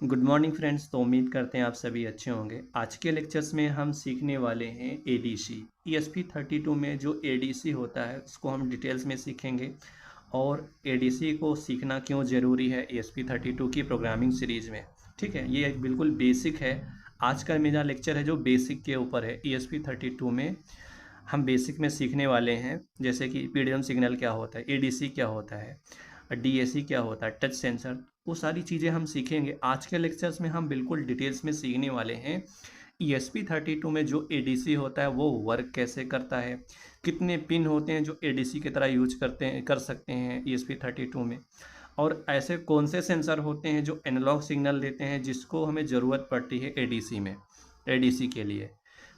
Good morning friends. तो उम्मीद करते हैं आप सभी अच्छे होंगे। आज के लेक्चर्स में हम सीखने वाले हैं एडीसी। ESP32 में जो एडीसी होता है उसको हम डिटेल्स में सीखेंगे और एडीसी को सीखना क्यों ज़रूरी है ESP32 की प्रोग्रामिंग सीरीज़ में। ठीक है, ये एक बिल्कुल बेसिक है। आज का मेरा लेक्चर है जो बेसिक के ऊपर है। ESP32 में हम बेसिक में सीखने वाले हैं, जैसे कि पीडीएम सिग्नल क्या होता है, एडीसी क्या होता है, डीएसी क्या होता है, टच सेंसर, वो सारी चीज़ें हम सीखेंगे। आज के लेक्चर्स में हम बिल्कुल डिटेल्स में सीखने वाले हैं ESP32 में जो एडीसी होता है वो वर्क कैसे करता है, कितने पिन होते हैं जो एडीसी की तरह यूज कर सकते हैं ESP32 में, और ऐसे कौन से सेंसर होते हैं जो एनालॉग सिग्नल देते हैं जिसको हमें ज़रूरत पड़ती है एडीसी में, एडीसी के लिए।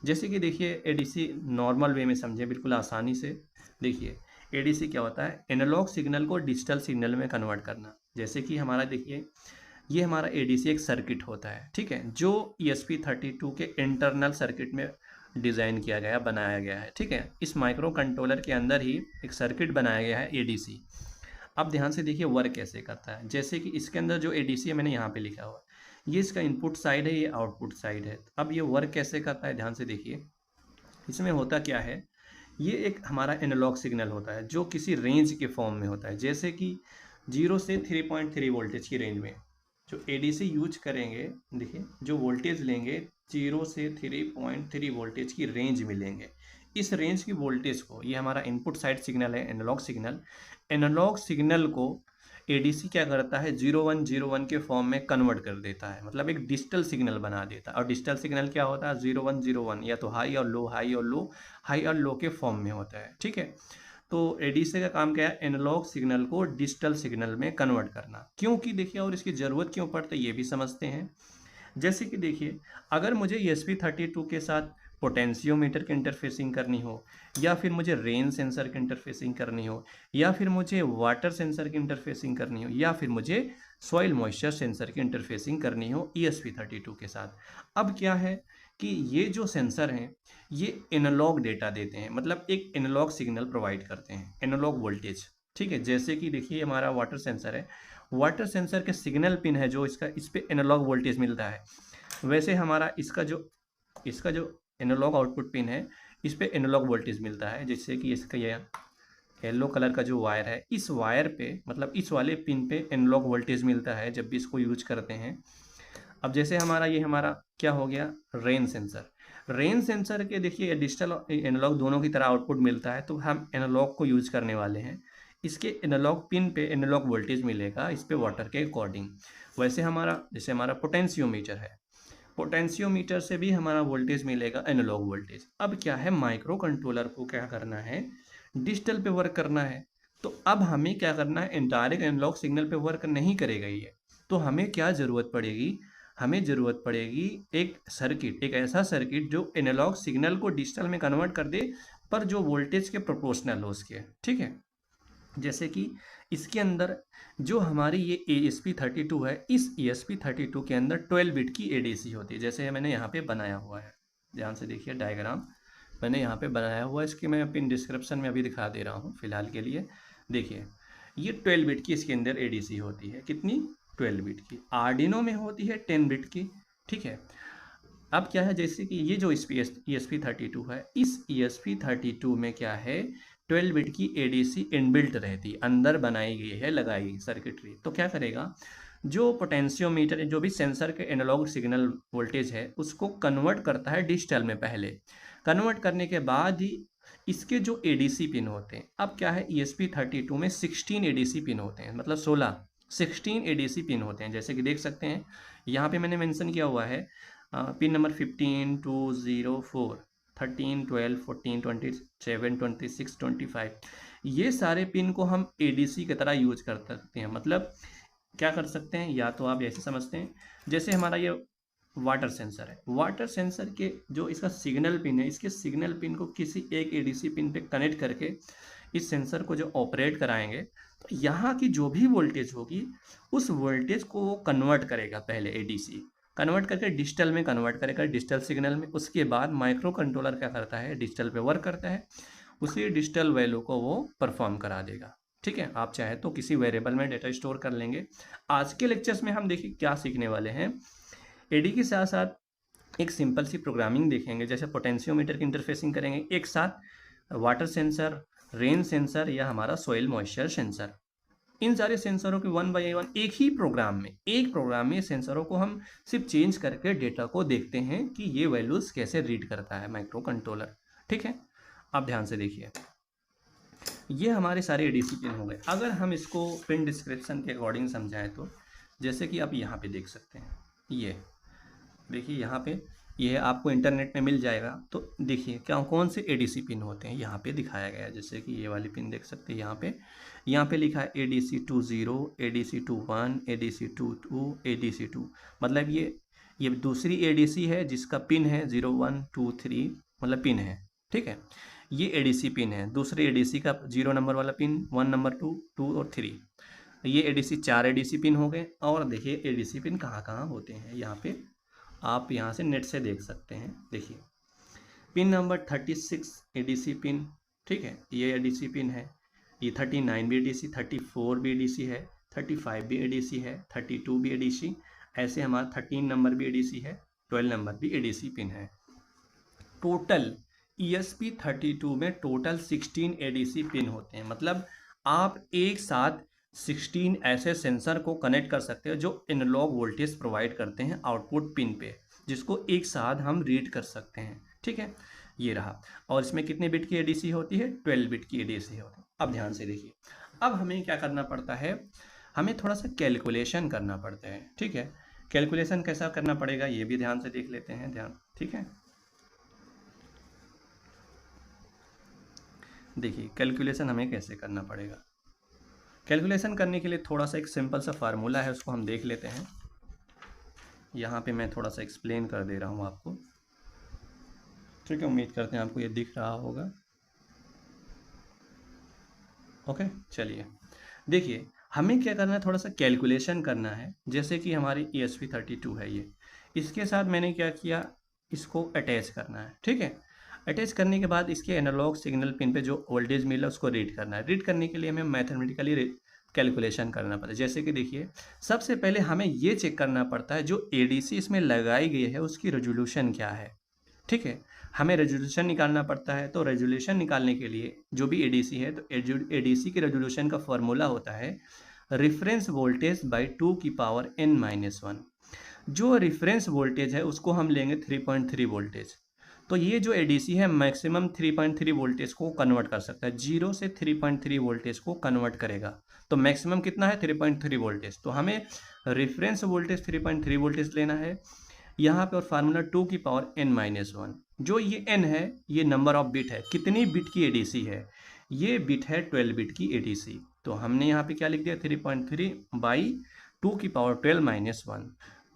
जैसे कि देखिए, एडीसी नॉर्मल वे में समझें बिल्कुल आसानी से। देखिए, एडीसी क्या होता है, एनालॉग सिग्नल को डिजिटल सिग्नल में कन्वर्ट करना। जैसे कि हमारा देखिए, ये हमारा एडीसी एक सर्किट होता है, ठीक है, जो ESP32 के इंटरनल सर्किट में डिज़ाइन किया गया, बनाया गया है। ठीक है, इस माइक्रो कंट्रोलर के अंदर ही एक सर्किट बनाया गया है एडीसी। अब ध्यान से देखिए वर्क कैसे करता है। जैसे कि इसके अंदर जो एडीसी है, मैंने यहाँ पे लिखा हुआ है, ये इसका इनपुट साइड है, ये आउटपुट साइड है। अब ये वर्क कैसे करता है, ध्यान से देखिए। इसमें होता क्या है, ये एक हमारा एनालॉग सिग्नल होता है जो किसी रेंज के फॉर्म में होता है। जैसे कि 0 से 3.3 वोल्टेज की रेंज में जो एडीसी यूज करेंगे, देखिए जो वोल्टेज लेंगे 0 से 3.3 वोल्टेज की रेंज में लेंगे। इस रेंज की वोल्टेज को, ये हमारा इनपुट साइड सिग्नल है, एनालॉग सिग्नल, एनालॉग सिग्नल को एडीसी क्या करता है, 0101 के फॉर्म में कन्वर्ट कर देता है, मतलब एक डिजिटल सिग्नल बना देता है। और डिजिटल सिग्नल क्या होता है, 0101, या तो हाई और लो, हाई और लो, हाई और लो के फॉर्म में होता है। ठीक है, तो एडीसी का काम क्या है, एनालॉग सिग्नल को डिजिटल सिग्नल में कन्वर्ट करना। क्योंकि देखिए, और इसकी ज़रूरत क्यों पड़ती है ये भी समझते हैं। जैसे कि देखिए, अगर मुझे ESP32 के साथ पोटेंशियोमीटर की इंटरफेसिंग करनी हो, या फिर मुझे रेन सेंसर की इंटरफेसिंग करनी हो, या फिर मुझे वाटर सेंसर की इंटरफेसिंग करनी हो, या फिर मुझे सॉइल मॉइस्चर सेंसर की इंटरफेसिंग करनी हो ESP32 के साथ। अब क्या है कि ये जो सेंसर हैं ये एनालॉग डेटा देते हैं, मतलब एक एनालॉग सिग्नल प्रोवाइड करते हैं, एनालॉग वोल्टेज। ठीक है, जैसे कि देखिए हमारा वाटर सेंसर है, वाटर सेंसर के सिग्नल पिन है जो इसका, इस पे एनालॉग वोल्टेज मिलता है। वैसे हमारा इसका जो एनालॉग आउटपुट पिन है, इस पे एनालॉग वोल्टेज मिलता है। जैसे कि इसका ये येलो कलर का जो वायर है, इस वायर पे, मतलब इस वाले पिन पे एनालॉग वोल्टेज मिलता है जब भी इसको यूज करते हैं। अब जैसे हमारा क्या हो गया, रेन सेंसर। रेन सेंसर के देखिए डिजिटल एनालॉग दोनों की तरह आउटपुट मिलता है, तो हम एनालॉग को यूज करने वाले हैं। इसके एनालॉग पिन पे एनालॉग वोल्टेज मिलेगा इस पे वाटर के अकॉर्डिंग। वैसे हमारा, जैसे हमारा पोटेंशियोमीटर है, पोटेंशियोमीटर से भी हमारा वोल्टेज मिलेगा, एनालॉग वोल्टेज। अब क्या है, माइक्रो कंट्रोलर को क्या करना है, डिजिटल पे वर्क करना है। तो अब हमें क्या करना है, डायरेक्ट एनालॉग सिग्नल पे वर्क नहीं करेगा ये। तो हमें क्या ज़रूरत पड़ेगी, हमें ज़रूरत पड़ेगी एक सर्किट, एक ऐसा सर्किट जो एनालॉग सिग्नल को डिजिटल में कन्वर्ट कर दे, पर जो वोल्टेज के प्रोपोर्शनल हो उसके। ठीक है, जैसे कि इसके अंदर जो हमारी ये ESP32 है, इस ESP32 के अंदर 12 बिट की एडीसी होती है। जैसे मैंने यहाँ पे बनाया हुआ है, ध्यान से देखिए डायग्राम मैंने यहाँ पे बनाया हुआ है, इसके मैं पिन डिस्क्रिप्शन में अभी दिखा दे रहा हूँ फिलहाल के लिए। देखिए, ये 12 बिट की इसके अंदर एडीसी होती है। कितनी, 12 बिट की। आर्डिनो में होती है 10 बिट की। ठीक है, अब क्या है, जैसे कि ये जो ESP32 है, इस ESP32 में क्या है, 12 बिट की एडीसी इनबिल्ट रहती है, अंदर बनाई गई है, लगाई गई सर्किटरी। तो क्या करेगा, जो पोटेंशियोमीटर, जो भी सेंसर के एनालॉग सिग्नल वोल्टेज है उसको कन्वर्ट करता है डिजिटल में। पहले कन्वर्ट करने के बाद ही इसके जो एडीसी पिन होते हैं, अब क्या है, ESP32 में 16 एडीसी पिन होते हैं, मतलब 16 एडीसी पिन होते हैं। जैसे कि देख सकते हैं यहाँ पे मैंने मेंशन किया हुआ है, पिन नंबर 15, 2, 0, 4, 13, 12, 14, 27, 26, 25, ये सारे पिन को हम एडीसी की तरह यूज कर सकते हैं। मतलब क्या कर सकते हैं, या तो आप ऐसे समझते हैं, जैसे हमारा ये वाटर सेंसर है, वाटर सेंसर के जो इसका सिग्नल पिन है, इसके सिग्नल पिन को किसी एक एडीसी पिन पे कनेक्ट करके इस सेंसर को जो ऑपरेट कराएंगे, तो यहाँ की जो भी वोल्टेज होगी उस वोल्टेज को वो कन्वर्ट करेगा, पहले एडीसी कन्वर्ट करके डिजिटल में कन्वर्ट करेगा, डिजिटल सिग्नल में। उसके बाद माइक्रो कंट्रोलर क्या करता है, डिजिटल पे वर्क करता है, उसी डिजिटल वैल्यू को वो परफॉर्म करा देगा। ठीक है, आप चाहे तो किसी वेरिएबल में डेटा स्टोर कर लेंगे। आज के लेक्चर्स में हम देखिए क्या सीखने वाले हैं। एडी के साथ साथ एक सिंपल सी प्रोग्रामिंग देखेंगे, जैसे पोटेंशियोमीटर की इंटरफेसिंग करेंगे, एक साथ वाटर सेंसर, रेन सेंसर या हमारा सॉइल मॉइस्चर सेंसर, इन सारे सेंसरों के 1 बाय 1 एक ही प्रोग्राम में सेंसरों को हम सिर्फ चेंज करके डेटा को देखते हैं कि ये वैल्यूज कैसे रीड करता है माइक्रो कंट्रोलर। ठीक है, आप ध्यान से देखिए, ये हमारे सारे एडीसी पिन हो गए। अगर हम इसको पिन डिस्क्रिप्शन के अकॉर्डिंग समझाएं तो जैसे कि आप यहाँ पे देख सकते हैं, ये देखिए यहाँ पे ये आपको इंटरनेट में मिल जाएगा। तो देखिए क्या कौन से एडीसी पिन होते हैं यहाँ पे दिखाया गया है। जैसे कि ये वाली पिन देख सकते हैं, यहाँ पे लिखा है ADC 20, ADC 21, ADC 22, ADC 2, मतलब ये दूसरी ADC है जिसका पिन है 0 1 2 3, मतलब पिन है। ठीक है, ये ADC पिन है, दूसरे ADC का 0 नंबर वाला पिन, 1 नंबर 2 2 और 3, ये ADC 4 ADC पिन हो गए। और देखिए ADC पिन कहाँ कहाँ होते हैं, यहाँ पे आप यहाँ से नेट से देख सकते हैं। देखिए पिन नंबर 36 ADC पिन, ठीक है, ये ADC पिन है। ये 39 भी ADC, 34 भी ADC है, 35 भी ADC है, 32 भी ADC, ऐसे हमारा 13 नंबर भी ADC है, 12 नंबर भी ADC पिन है। टोटल ESP32 में टोटल 16 ADC पिन होते हैं। मतलब आप एक साथ 16 ऐसे सेंसर को कनेक्ट कर सकते हो जो एनालॉग वोल्टेज प्रोवाइड करते हैं आउटपुट पिन पे, जिसको एक साथ हम रीड कर सकते हैं। ठीक है, ये रहा। और इसमें कितने बिट की एडीसी होती है, 12 बिट की एडीसी होती है। अब ध्यान से देखिए, अब हमें क्या करना पड़ता है, हमें थोड़ा सा कैलकुलेशन करना पड़ता है। ठीक है, कैलकुलेशन कैसा करना पड़ेगा ये भी ध्यान से देख लेते हैं, ध्यान। ठीक है, देखिए कैलकुलेशन हमें कैसे करना पड़ेगा। कैलकुलेशन करने के लिए थोड़ा सा एक सिंपल सा फार्मूला है, उसको हम देख लेते हैं। यहाँ पे मैं थोड़ा सा एक्सप्लेन कर दे रहा हूँ आपको। ठीक है, उम्मीद करते हैं आपको ये दिख रहा होगा। ओके, चलिए देखिए, हमें क्या करना है, थोड़ा सा कैलकुलेशन करना है। जैसे कि हमारी ESP32 है ये, इसके साथ मैंने क्या किया, इसको अटैच करना है। ठीक है, अटैच करने के बाद इसके एनालॉग सिग्नल पिन पे जो वोल्टेज मिला उसको रीड करना है। रीड करने के लिए हमें मैथमेटिकली कैलकुलेशन करना पड़ता है। जैसे कि देखिए, सबसे पहले हमें ये चेक करना पड़ता है जो ADC इसमें लगाई गई है उसकी रेजोल्यूशन क्या है। ठीक है, हमें रेजोल्यूशन निकालना पड़ता है। तो रेजोल्यूशन निकालने के लिए जो भी ADC है, तो ADC की रेजोल्यूशन का फॉर्मूला होता है रेफरेंस वोल्टेज बाई 2 की पावर n-1। जो रेफरेंस वोल्टेज है उसको हम लेंगे 3.3 वोल्टेज। तो ये जो ADC है मैक्सिमम 3.3 वोल्टेज को कन्वर्ट कर सकता है, 0 से 3.3 वोल्टेज को कन्वर्ट करेगा। तो मैक्सिमम कितना है, 3.3 वोल्टेज। तो हमें रेफरेंस वोल्टेज 3.3 वोल्टेज लेना है यहाँ पे, और फार्मूला 2 की पावर n-1। जो ये n है ये नंबर ऑफ बिट है, कितनी बिट की ADC है, ये बिट है 12 बिट की ADC। तो हमने यहाँ पे क्या लिख दिया, 3.3 बाई 2 की पावर 12-1।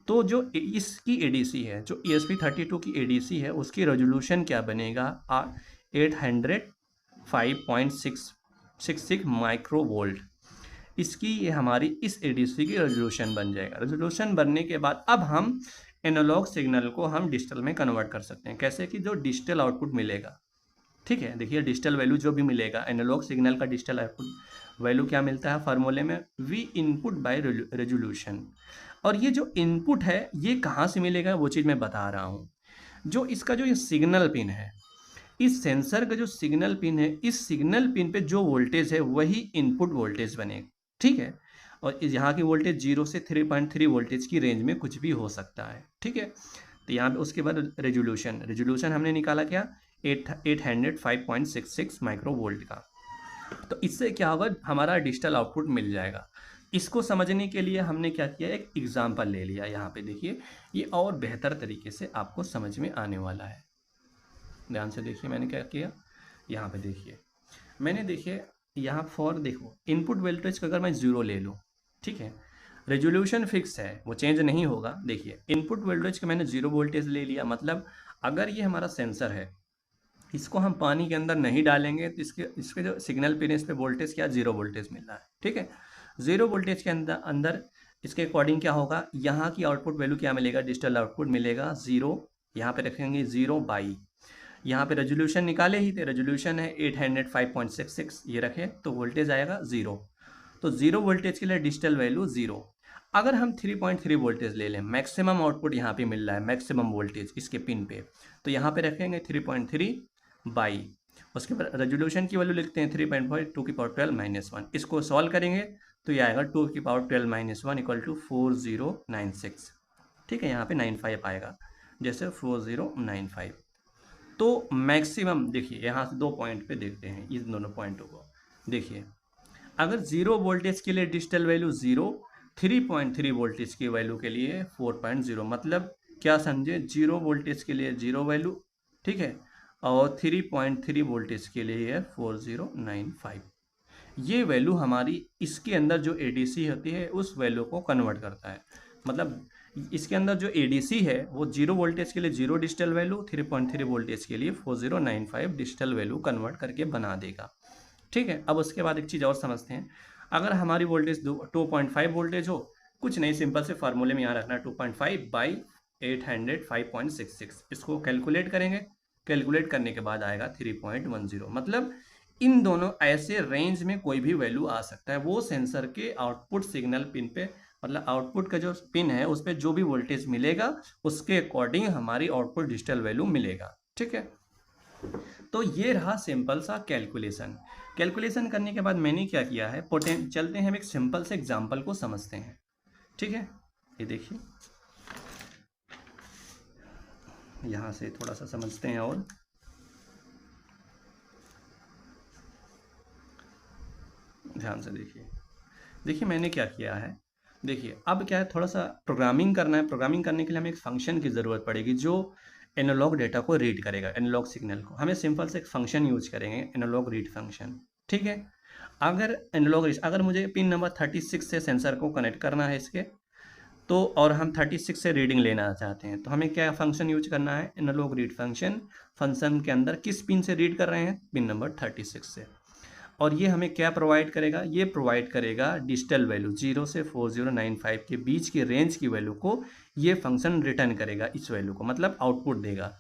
तो जो इसकी ADC है, जो ESP32 की ADC है, उसकी रेजोल्यूशन क्या बनेगा, 805.66 माइक्रोवोल्ट। इसकी ये हमारी इस ADC की रेजोल्यूशन बन जाएगा। रेजोल्यूशन बनने के बाद अब हम एनालॉग सिग्नल को हम डिजिटल में कन्वर्ट कर सकते हैं। कैसे कि जो डिजिटल आउटपुट मिलेगा, ठीक है, देखिए डिजिटल वैल्यू जो भी मिलेगा, एनालॉग सिग्नल का डिजिटल आउटपुट वैल्यू क्या मिलता है फार्मूले में, V इनपुट बाय रेजोल्यूशन। और ये जो इनपुट है ये कहाँ से मिलेगा वो चीज़ मैं बता रहा हूँ। जो इसका जो ये सिग्नल पिन है, इस सेंसर का जो सिग्नल पिन है, इस सिग्नल पिन पे जो वोल्टेज है वही इनपुट वोल्टेज बनेगा। ठीक है, और यहाँ की वोल्टेज 0 से 3.3 वोल्टेज की रेंज में कुछ भी हो सकता है। ठीक है, तो यहाँ पे उसके बाद रेजोल्यूशन हमने निकाला क्या, 805.66 माइक्रोवोल्ट का। तो इससे क्या होगा, हमारा डिजिटल आउटपुट मिल जाएगा। इसको समझने के लिए हमने क्या किया, एक एग्जाम्पल ले लिया। यहाँ पे देखिए, ये और बेहतर तरीके से आपको समझ में आने वाला है। ध्यान से देखिए मैंने क्या किया, यहाँ पे देखिए मैंने, देखिए यहाँ फॉर देखो इनपुट वोल्टेज का अगर मैं 0 ले लूँ, ठीक है, रेजोल्यूशन फिक्स है वो चेंज नहीं होगा। देखिए इनपुट वोल्टेज का मैंने 0 वोल्टेज ले लिया, मतलब अगर ये हमारा सेंसर है, इसको हम पानी के अंदर नहीं डालेंगे तो इसके जो सिग्नल पिन है इस पर वोल्टेज क्या, 0 वोल्टेज मिल रहा है। ठीक है, 0 वोल्टेज के अंदर इसके अकॉर्डिंग क्या होगा, यहाँ की आउटपुट वैल्यू क्या मिलेगा, डिजिटल आउटपुट मिलेगा 0, यहाँ पे रखेंगे 0 बाई यहाँ पे रेजोल्यूशन निकाले ही थे, रेजोल्यूशन है 805.66, ये रखे तो वोल्टेज आएगा 0। तो 0 वोल्टेज के लिए डिजिटल वैल्यू 0। अगर हम 3.3 वोल्टेज ले लें, मैक्सिमम आउटपुट यहाँ पे मिल रहा है, मैक्सिमम वोल्टेज इसके पिन पे, तो यहाँ पे रखेंगे 3.3 बाई, उसके बाद रेजोल्यूशन की वैल्यू लिखते हैं 3.5 2 की पावर 12 -1। इसको सॉल्व करेंगे तो ये आएगा 2 की पावर 12 -1 इक्वल टू 4096। ठीक है, यहाँ पे 95 आएगा, जैसे 4095। तो मैक्सिमम देखिए, यहाँ से 2 पॉइंट पे देखते हैं इस दोनों पॉइंटों को। देखिए, अगर 0 वोल्टेज के लिए डिजिटल वैल्यू 0, 3.3 वोल्टेज की वैल्यू के लिए 4.0, मतलब क्या समझे, 0 वोल्टेज के लिए 0 वैल्यू, ठीक है, और 3.3 वोल्टेज के लिए है 4095। ये वैल्यू हमारी इसके अंदर जो एडीसी होती है उस वैल्यू को कन्वर्ट करता है। मतलब इसके अंदर जो एडीसी है वो 0 वोल्टेज के लिए 0 डिजिटल वैल्यू, 3.3 वोल्टेज के लिए 4095 डिजिटल वैल्यू कन्वर्ट करके बना देगा। ठीक है, अब उसके बाद एक चीज़ और समझते हैं। अगर हमारी वोल्टेज 2.5 वोल्टेज हो, कुछ नहीं, सिंपल से फार्मूले में यहाँ रखना 2.5 बाई 805.66, इसको कैलकुलेट करेंगे, कैलकुलेट करने के बाद आएगा 3.10। मतलब इन दोनों ऐसे रेंज में कोई भी वैल्यू आ सकता है, वो सेंसर के आउटपुट सिग्नल पिन पे, मतलब आउटपुट का जो पिन है उस पर जो भी वोल्टेज मिलेगा उसके अकॉर्डिंग हमारी आउटपुट डिजिटल वैल्यू मिलेगा। ठीक है, तो ये रहा सिंपल सा कैलकुलेशन। कैलकुलेशन करने के बाद मैंने क्या किया है, चलते हैं हम एक सिंपल से एग्जांपल को समझते हैं। ठीक है, ये देखिए, यहाँ से थोड़ा सा समझते हैं और ध्यान से देखिए। देखिए मैंने क्या किया है, देखिए अब क्या है, थोड़ा सा प्रोग्रामिंग करना है। प्रोग्रामिंग करने के लिए हमें एक फंक्शन की ज़रूरत पड़ेगी जो एनालॉग डेटा को रीड करेगा, एनालॉग सिग्नल को। हमें सिंपल से एक फंक्शन यूज करेंगे, एनालॉग रीड फंक्शन। ठीक है, अगर मुझे पिन नंबर 36 से सेंसर को कनेक्ट करना है इसके, तो और हम 36 से रीडिंग लेना चाहते हैं, तो हमें क्या फंक्शन यूज करना है, एनालॉग रीड फंक्शन। फंक्शन के अंदर किस पिन से रीड कर रहे हैं, पिन नंबर 36 से। और ये हमें क्या प्रोवाइड करेगा, ये प्रोवाइड करेगा डिजिटल वैल्यू 0 से 4095 के बीच की रेंज की वैल्यू को ये फंक्शन रिटर्न करेगा, इस वैल्यू को, मतलब आउटपुट देगा।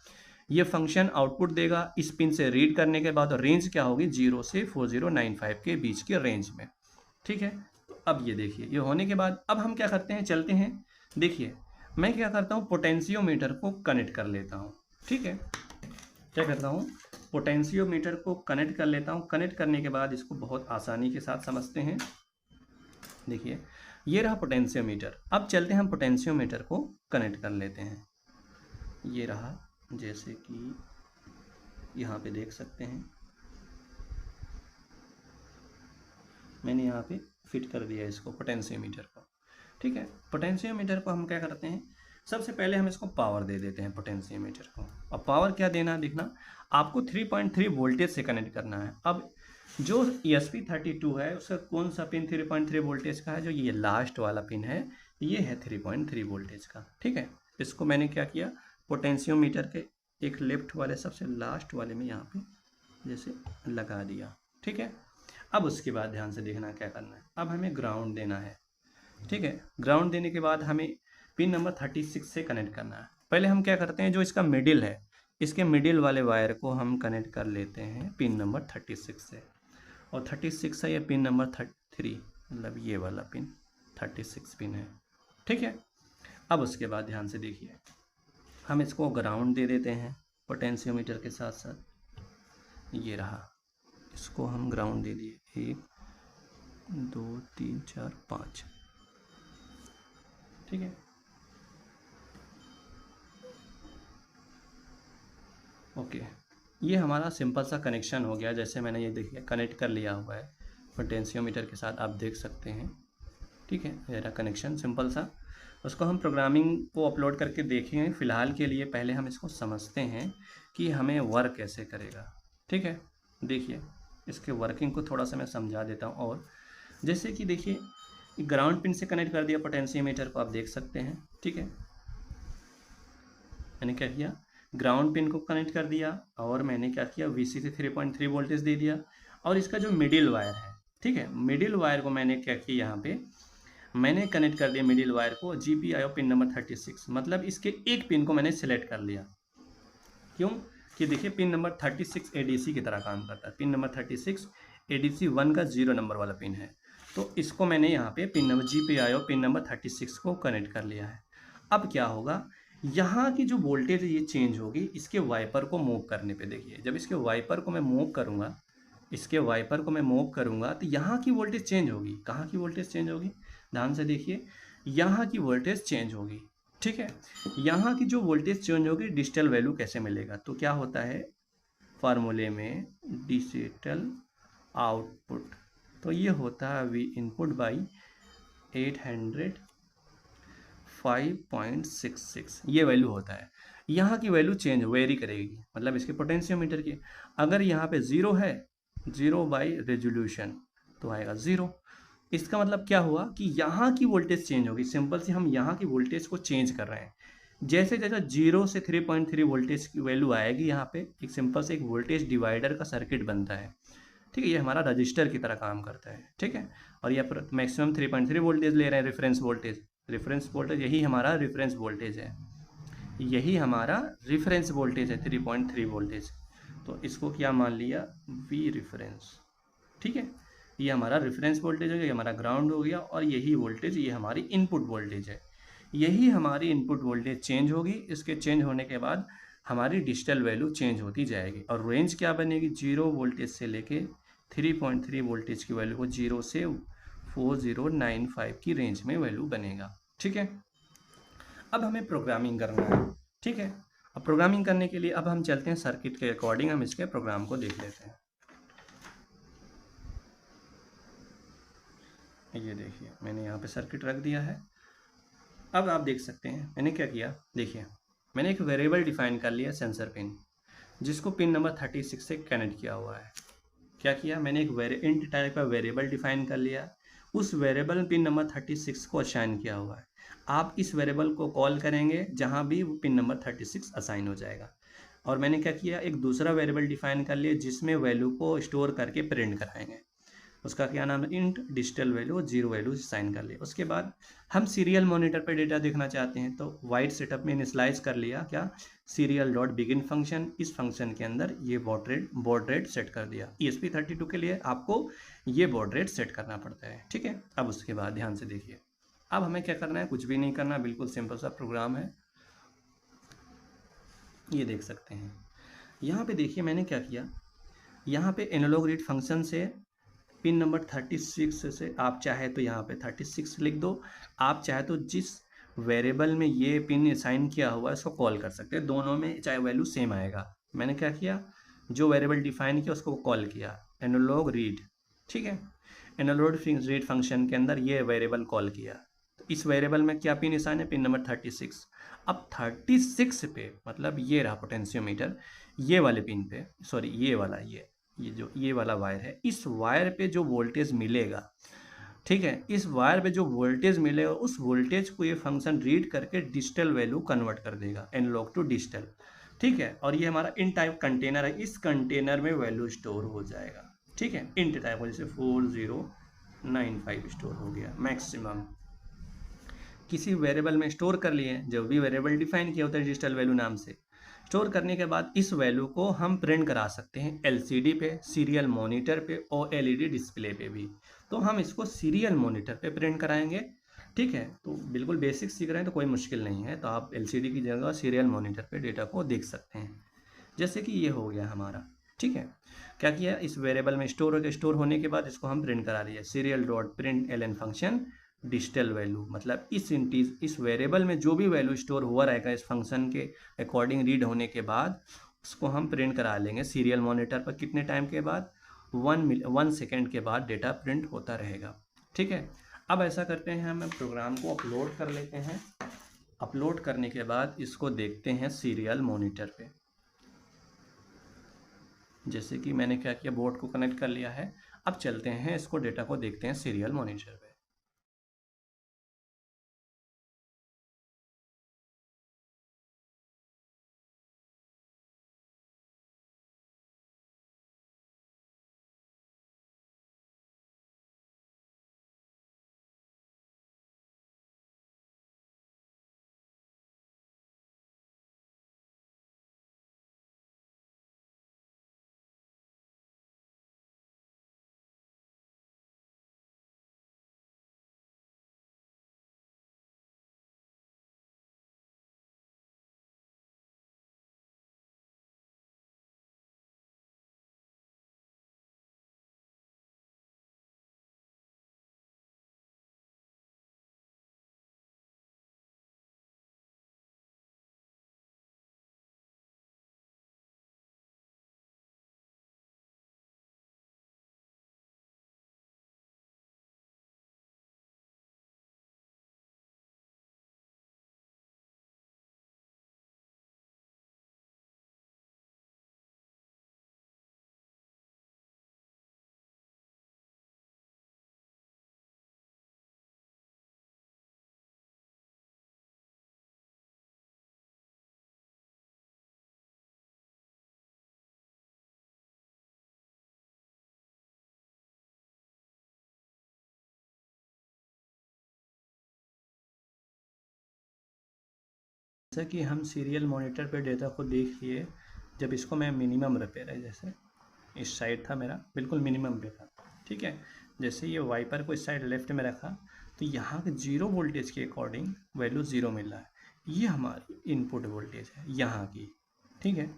ये फंक्शन आउटपुट देगा इस पिन से रीड करने के बाद, और रेंज क्या होगी, 0 से 4095 के बीच के रेंज में। ठीक है, तो अब ये देखिए, ये होने के बाद अब हम क्या करते हैं, चलते हैं। देखिए मैं क्या करता हूँ, पोटेंशियोमीटर को कनेक्ट कर लेता हूँ। ठीक है, क्या करता हूँ, पोटेंशियोमीटर को कनेक्ट कर लेता हूँ। कनेक्ट करने के बाद इसको बहुत आसानी के साथ समझते हैं। देखिए ये रहा पोटेंशियोमीटर। अब चलते हैं हम पोटेंशियोमीटर को कनेक्ट कर लेते हैं। ये रहा, जैसे कि यहाँ पे देख सकते हैं, मैंने यहाँ पे फिट कर दिया इसको, पोटेंशियोमीटर को। ठीक है, पोटेंशियोमीटर को हम क्या करते हैं, सबसे पहले हम इसको पावर दे देते हैं पोटेंशियोमीटर को। अब पावर क्या देना, देखना आपको 3.3 वोल्टेज से कनेक्ट करना है। अब जो ESP32 है उसका कौन सा पिन 3.3 वोल्टेज का है, जो ये लास्ट वाला पिन है, ये है 3.3 वोल्टेज का। ठीक है, इसको मैंने क्या किया, पोटेंशियोमीटर के एक लेफ्ट वाले सबसे लास्ट वाले में यहाँ पे जैसे लगा दिया। ठीक है, अब उसके बाद ध्यान से देखना क्या करना है, अब हमें ग्राउंड देना है। ठीक है, ग्राउंड देने के बाद हमें पिन नंबर 36 से कनेक्ट करना है। पहले हम क्या करते हैं, जो इसका मिडिल है, इसके मिडिल वाले वायर को हम कनेक्ट कर लेते हैं पिन नंबर 36 से, और 36 से ये पिन नंबर 3, मतलब ये वाला पिन 36 पिन है। ठीक है, अब उसके बाद ध्यान से देखिए, हम इसको ग्राउंड दे देते हैं पोटेंशियोमीटर के साथ साथ। ये रहा, इसको हम ग्राउंड दे दिए, 1 2 3 4 5। ठीक है, ओके, ये हमारा सिंपल सा कनेक्शन हो गया। जैसे मैंने ये देखिए कनेक्ट कर लिया हुआ है पोटेंशियोमीटर के साथ, आप देख सकते हैं। ठीक है, मेरा कनेक्शन सिंपल सा, उसको हम प्रोग्रामिंग को अपलोड करके देखेंगे। फ़िलहाल के लिए पहले हम इसको समझते हैं कि हमें वर्क कैसे करेगा। ठीक है, देखिए इसके वर्किंग को थोड़ा सा मैं समझा देता हूँ। और जैसे कि देखिए ग्राउंड पिन से कनेक्ट कर दिया पोटेंशियोमीटर को, आप देख सकते हैं। ठीक है, मैंने क्या किया, ग्राउंड पिन को कनेक्ट कर दिया, और मैंने क्या किया, VCC 3.3 वोल्टेज दे दिया। और इसका जो मिडिल वायर है, ठीक है, मिडिल वायर को मैंने क्या किया, यहाँ पे मैंने कनेक्ट कर दिया मिडिल वायर को GPIO पिन नंबर 36, मतलब इसके एक पिन को मैंने सिलेक्ट कर लिया। क्यों, कि देखिए पिन नंबर 36 एडीसी की तरह काम करता है। पिन नंबर 36 एडीसी 1 का 0 नंबर वाला पिन है। तो इसको मैंने यहाँ पे pin number GPIO pin number 36 को कनेक्ट कर लिया है। अब क्या होगा, यहाँ की जो वोल्टेज ये चेंज होगी इसके वाइपर को मूव करने पे। देखिए जब इसके वाइपर को मैं मूव करूँगा, इसके वाइपर को मैं मूव करूँगा तो यहाँ की वोल्टेज चेंज होगी। कहाँ की वोल्टेज चेंज होगी, ध्यान से देखिए, यहाँ की वोल्टेज चेंज होगी। ठीक है, यहाँ की जो वोल्टेज चेंज होगी डिजिटल वैल्यू कैसे मिलेगा, तो क्या होता है फार्मूले में डिजिटल आउटपुट, तो ये होता है वी इनपुट बाई 800 5.66 ये वैल्यू होता है। यहाँ की वैल्यू चेंज वेरी करेगी, मतलब इसके पोटेंशियोमीटर की। अगर यहाँ पे 0 है, 0 बाई रेजोल्यूशन तो आएगा 0। इसका मतलब क्या हुआ कि यहाँ की वोल्टेज चेंज होगी। सिंपल से हम यहाँ की वोल्टेज को चेंज कर रहे हैं। जैसे जैसे 0 से 3.3 वोल्टेज की वैल्यू आएगी, यहाँ पे एक सिंपल से एक वोल्टेज डिवाइडर का सर्किट बनता है। ठीक है, ये हमारा रजिस्टर की तरह काम करता है। ठीक है, और यहाँ पर मैक्सिमम 3.3 वोल्टेज ले रहे हैं, रेफरेंस वोल्टेज। रेफरेंस वोल्टेज यही हमारा रेफरेंस वोल्टेज है, यही हमारा रेफरेंस वोल्टेज है 3.3 वोल्टेज। तो इसको क्या मान लिया, वी रेफरेंस। ठीक है, ये हमारा रेफरेंस वोल्टेज हो गया, ये हमारा ग्राउंड हो गया, और यही वोल्टेज ये हमारी इनपुट वोल्टेज है। यही हमारी इनपुट वोल्टेज चेंज होगी। इसके चेंज होने के बाद हमारी डिजिटल वैल्यू चेंज होती जाएगी, और रेंज क्या बनेगी, 0 वोल्टेज से लेके 3.3 वोल्टेज की वैल्यू को 0 से 4095 की रेंज में वैल्यू बनेगा। ठीक है, अब हमें प्रोग्रामिंग करना है। ठीक है, अब प्रोग्रामिंग करने के लिए अब हम चलते हैं सर्किट के अकॉर्डिंग, हम इसके प्रोग्राम को देख लेते हैं। ये देखिए मैंने यहाँ पे सर्किट रख दिया है। अब आप देख सकते हैं मैंने क्या किया, देखिए मैंने एक वेरिएबल डिफाइन कर लिया सेंसर पिन, जिसको पिन नंबर 36 से कनेक्ट किया हुआ है। क्या किया, मैंने एक इंट टाइप का वेरिएबल डिफाइन कर लिया। उस वेरिएबल पिन नंबर 36 को असाइन किया हुआ है। आप इस वेरिएबल को कॉल करेंगे जहाँ भी वो पिन नंबर 36 असाइन हो जाएगा। और मैंने क्या किया, एक दूसरा वेरिएबल डिफाइन कर लिया जिसमें वैल्यू को स्टोर करके प्रिंट कराएंगे। उसका क्या नाम है, int digital value 0 value sign कर लिया। उसके बाद हम सीरियल मॉनिटर पर डेटा देखना चाहते हैं, तो वाइट सेटअप में इनिशियलाइज कर लिया क्या, सीरियल डॉट बिगिन फंक्शन। इस फंक्शन के अंदर ये बॉड रेट सेट कर दिया। ESP32 के लिए आपको ये बॉड रेट सेट करना पड़ता है। ठीक है, अब उसके बाद ध्यान से देखिए, अब हमें क्या करना है, कुछ भी नहीं करना, बिल्कुल सिंपल सा प्रोग्राम है। ये देख सकते हैं, यहाँ पे देखिए मैंने क्या किया, यहाँ पे एनालॉग रीड फंक्शन से पिन नंबर 36 से आप चाहे तो यहाँ पे 36 लिख दो, आप चाहे तो जिस वेरिएबल में ये पिन असाइन किया हुआ है उसको कॉल कर सकते हैं। दोनों में चाहे वैल्यू सेम आएगा। मैंने क्या किया, जो वेरिएबल डिफाइन किया उसको कॉल किया एनालॉग रीड। ठीक है, एनालॉग रीड फंक्शन के अंदर ये वेरिएबल कॉल किया। तो इस वेरिएबल में क्या पिन असाइन है, पिन नंबर 36। अब 36 पे मतलब ये रहा पोटेंशियोमीटर, ये वाले पिन पे, सॉरी ये वाला, ये जो ये वाला वायर है, इस वायर पे जो वोल्टेज मिलेगा, ठीक है, इस वायर पे जो वोल्टेज मिलेगा उस वोल्टेज को ये फंक्शन रीड करके डिजिटल वैल्यू कन्वर्ट कर देगा, एनालॉग टू डिजिटल। ठीक है, और ये हमारा इन टाइप कंटेनर है, इस कंटेनर में वैल्यू स्टोर हो जाएगा। ठीक है, इंट टाइप हो, जैसे 4095 स्टोर हो गया मैक्सिमम। किसी वेरिएबल में स्टोर कर लिए, जो भी वेरिएबल डिफाइन किया होता है डिजिटल वैल्यू नाम से, स्टोर करने के बाद इस वैल्यू को हम प्रिंट करा सकते हैं LCD पे, सीरियल मॉनिटर पे और LED डिस्प्ले पे भी। तो हम इसको सीरियल मॉनिटर पे प्रिंट कराएंगे। ठीक है, तो बिल्कुल बेसिक सीख रहे हैं तो कोई मुश्किल नहीं है, तो आप LCD की जगह सीरियल मॉनिटर पे डेटा को देख सकते हैं। जैसे कि ये हो गया हमारा। ठीक है, क्या किया, इस वेरिएबल में स्टोर होने के बाद इसको हम प्रिंट करा रही है, serial dot print LN function digital value, मतलब इस वेरिएबल में जो भी वैल्यू स्टोर हुआ रहेगा इस फंक्शन के अकॉर्डिंग रीड होने के बाद उसको हम प्रिंट करा लेंगे सीरियल मॉनिटर पर। कितने टाइम के बाद, 1 सेकेंड के बाद डेटा प्रिंट होता रहेगा। ठीक है, अब ऐसा करते हैं, हम प्रोग्राम को अपलोड कर लेते हैं। अपलोड करने के बाद इसको देखते हैं सीरियल मॉनिटर पे। जैसे कि मैंने क्या किया, बोर्ड को कनेक्ट कर लिया है। अब चलते हैं इसको डेटा को देखते हैं सीरियल मॉनिटर पे। जैसा कि हम सीरियल मॉनिटर पे डेटा को देख लिए, जब इसको मैं मिनिमम रिपेयर है, जैसे इस साइड था मेरा बिल्कुल मिनिमम पे था, ठीक है। जैसे ये वाइपर को इस साइड लेफ्ट में रखा तो यहाँ के 0 वोल्टेज के अकॉर्डिंग वैल्यू 0 मिल रहा है, ये हमारी इनपुट वोल्टेज है यहाँ की, ठीक है।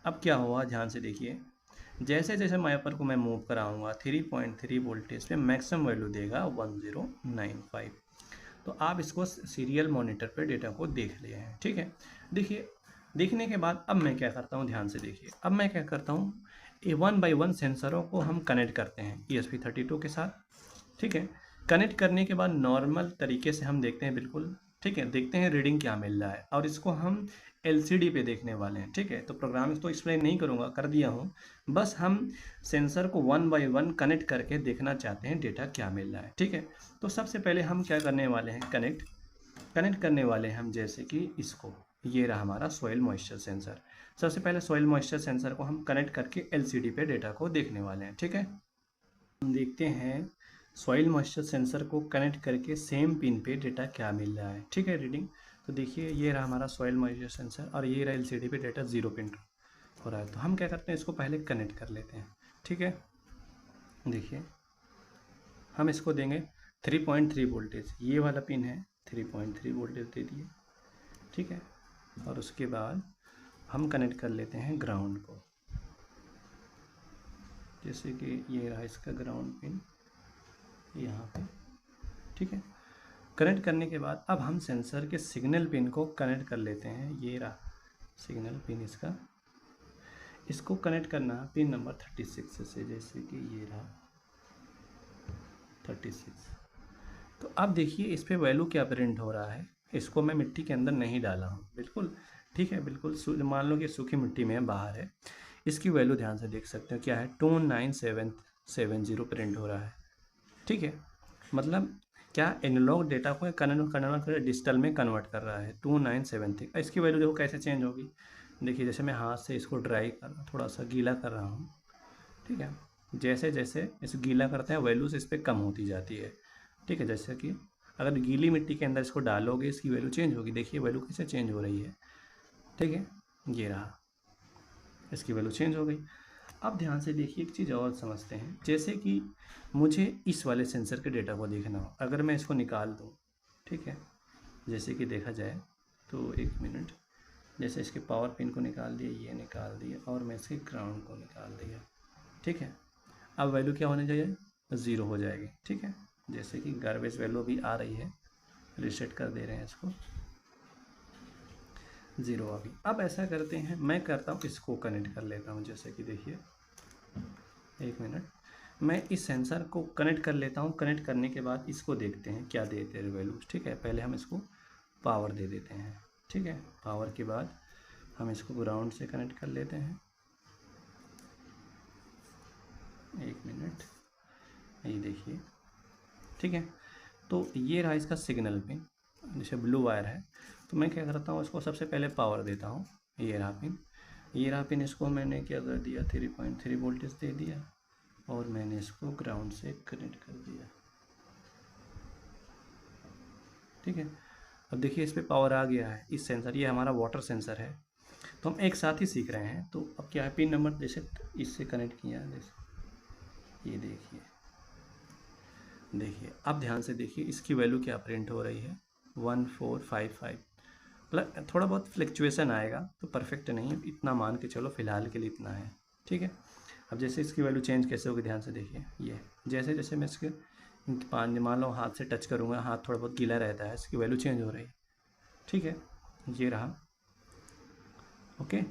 अब क्या हुआ ध्यान से देखिए, जैसे जैसे वाइपर को मैं मूव कराऊंगा 3.3 वोल्टेज पे मैक्सिमम वैल्यू देगा 1095। तो आप इसको सीरियल मॉनिटर पे डेटा को देख लिए हैं, ठीक है। देखिए, देखने के बाद अब मैं क्या करता हूँ, ध्यान से देखिए, अब मैं क्या करता हूँ, ये 1 बाई 1 सेंसरों को हम कनेक्ट करते हैं ESP32 के साथ, ठीक है। कनेक्ट करने के बाद नॉर्मल तरीके से हम देखते हैं बिल्कुल, ठीक है, देखते हैं रीडिंग क्या मिल रहा है, और इसको हम LCD पे देखने वाले हैं, ठीक है। तो प्रोग्राम तो एक्सप्लेन नहीं करूँगा, कर दिया हूँ, बस हम सेंसर को 1 बाई 1 कनेक्ट करके देखना चाहते हैं डेटा क्या मिल रहा है, ठीक है। तो सबसे पहले हम क्या करने वाले हैं, कनेक्ट करने वाले हैं हम, जैसे कि इसको, ये रहा हमारा सॉइल मॉइस्चर सेंसर। सबसे पहले सॉइल मॉइस्चर सेंसर को हम कनेक्ट करके LCD पे डेटा को देखने वाले हैं, ठीक है। हम देखते हैं सॉइल मॉइस्चर सेंसर को कनेक्ट करके सेम पिन पे डेटा क्या मिल रहा है, ठीक है, रीडिंग। तो देखिए ये रहा हमारा सॉइल मॉइस्चर सेंसर और ये रहा LCD पे डेटा 0 पिन हो रहा है। तो हम क्या करते हैं, इसको पहले कनेक्ट कर लेते हैं, ठीक है। देखिए हम इसको देंगे 3.3 वोल्टेज, ये वाला पिन है, 3.3 वोल्टेज दे दिए, ठीक है। और उसके बाद हम कनेक्ट कर लेते हैं ग्राउंड को, जैसे कि ये रहा इसका ग्राउंड पिन यहाँ पे, ठीक है। कनेक्ट करने के बाद अब हम सेंसर के सिग्नल पिन को कनेक्ट कर लेते हैं, ये रहा सिग्नल पिन इसका, इसको कनेक्ट करना पिन नंबर 36 से, जैसे कि ये रहा 36। तो अब देखिए इस पे वैल्यू क्या प्रिंट हो रहा है, इसको मैं मिट्टी के अंदर नहीं डाला हूँ बिल्कुल, ठीक है, बिल्कुल मान लो कि सूखी मिट्टी में बाहर है, इसकी वैल्यू ध्यान से देख सकते हो क्या है, 29770 प्रिंट हो रहा है, ठीक है। मतलब क्या एनालॉग डेटा को कन्वर्ट डिजिटल में कन्वर्ट कर रहा है, 2973। इसकी वैल्यू देखो कैसे चेंज होगी, देखिए जैसे मैं हाथ से इसको ड्राई कर थोड़ा सा गीला कर रहा हूँ, ठीक है, जैसे जैसे इसे गीला करते हैं वैल्यूज इस पर कम होती जाती है, ठीक है। जैसे कि अगर गीली मिट्टी के अंदर इसको डालोगे इसकी वैल्यू चेंज होगी, देखिए वैल्यू कैसे चेंज हो रही है, ठीक है, ये रहा इसकी वैल्यू चेंज हो गई। अब ध्यान से देखिए एक चीज़ और समझते हैं, जैसे कि मुझे इस वाले सेंसर के डेटा को देखना हो, अगर मैं इसको निकाल दूँ, ठीक है, जैसे कि देखा जाए तो एक मिनट, जैसे इसके पावर पिन को निकाल दिया, ये निकाल दिया, और मैं इसके ग्राउंड को निकाल दिया, ठीक है। अब वैल्यू क्या होने चाहिए, 0 हो जाएगी, ठीक है। जैसे कि गार्बेज वैल्यू भी आ रही है, रीसेट कर दे रहे हैं इसको, 0 अभी। अब ऐसा करते हैं, मैं करता हूँ इसको कनेक्ट कर लेता हूँ, जैसे कि देखिए एक मिनट, मैं इस सेंसर को कनेक्ट कर लेता हूँ, कनेक्ट करने के बाद इसको देखते हैं क्या देते हैं वैल्यूज, ठीक है। पहले हम इसको पावर दे देते हैं, ठीक है, पावर के बाद हम इसको ग्राउंड से कनेक्ट कर लेते हैं, एक मिनट, ये देखिए, ठीक है। तो ये रहा इसका सिग्नल पिन, जैसे ब्लू वायर है, तो मैं क्या करता हूँ इसको सबसे पहले पावर देता हूँ, ये रहा पिन, ये रहा पिन, इसको मैंने क्या कर दिया 3.3 वोल्टेज दे दिया, और मैंने इसको ग्राउंड से कनेक्ट कर दिया, ठीक है। अब देखिए इस पर पावर आ गया है, इस सेंसर, ये हमारा वाटर सेंसर है, तो हम एक साथ ही सीख रहे हैं। तो अब क्या है, पिन नंबर जैसे इससे कनेक्ट किया, जैसे ये देखिए, देखिए अब ध्यान से देखिए इसकी वैल्यू क्या प्रिंट हो रही है, 1455। मतलब थोड़ा बहुत फ्लक्चुएसन आएगा, तो परफेक्ट नहीं है, इतना मान के चलो फिलहाल के लिए इतना है, ठीक है। अब जैसे इसकी वैल्यू चेंज कैसे होगी, ध्यान से देखिए, ये जैसे जैसे मैं इसके पानी मान लो हाथ से टच करूँगा, हाथ थोड़ा बहुत गीला रहता है, इसकी वैल्यू चेंज हो रही है, ठीक है, ये रहा, ओके।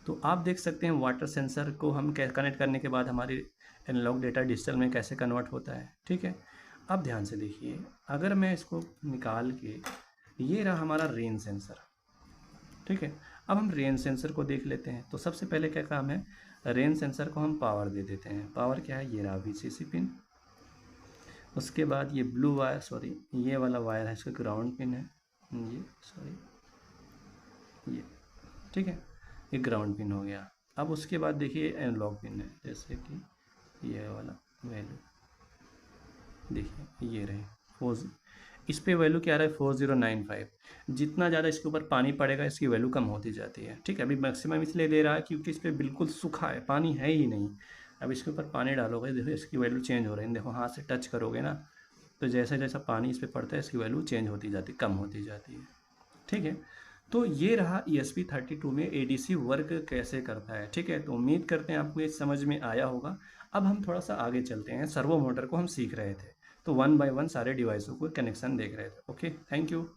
तो आप देख सकते हैं वाटर सेंसर को हम कनेक्ट करने के बाद हमारी एनालॉग डेटा डिजिटल में कैसे कन्वर्ट होता है, ठीक है। अब ध्यान से देखिए, अगर मैं इसको निकाल के, ये रहा हमारा रेन सेंसर, ठीक है। अब हम रेन सेंसर को देख लेते हैं। तो सबसे पहले क्या काम है, रेन सेंसर को हम पावर दे देते हैं, पावर क्या है, ये रहा VCC पिन, उसके बाद ये ब्लू वायर, सॉरी ये वाला वायर है, इसका ग्राउंड पिन है, ये सॉरी ये, ठीक है, ये ग्राउंड पिन हो गया। अब उसके बाद देखिए एनालॉग पिन है, जैसे कि ये वाला वैल्यू देखिए, ये रहे इस पे वैल्यू क्या आ रहा है 4095। जितना ज़्यादा इसके ऊपर पानी पड़ेगा इसकी वैल्यू कम होती जाती है। ठीक है, अभी मैक्सिमम इसलिए दे रहा है क्योंकि इस पर बिल्कुल सूखा है, पानी है ही नहीं। अब इसके ऊपर पानी डालोगे, देखो इसकी वैल्यू चेंज हो रही है। देखो हाथ से टच करोगे ना, तो जैसा जैसा पानी इस पर पड़ता है इसकी वैल्यू चेंज होती जाती, कम होती जाती है। ठीक है, तो ये रहा ESP32 में ADC वर्क कैसे करता है। ठीक है, तो उम्मीद करते हैं आपको ये समझ में आया होगा। अब हम थोड़ा सा आगे चलते हैं, सर्वो मोटर को हम सीख रहे थे, तो वन बाय वन सारे डिवाइसों को कनेक्शन देख रहे थे। Okay, thank you.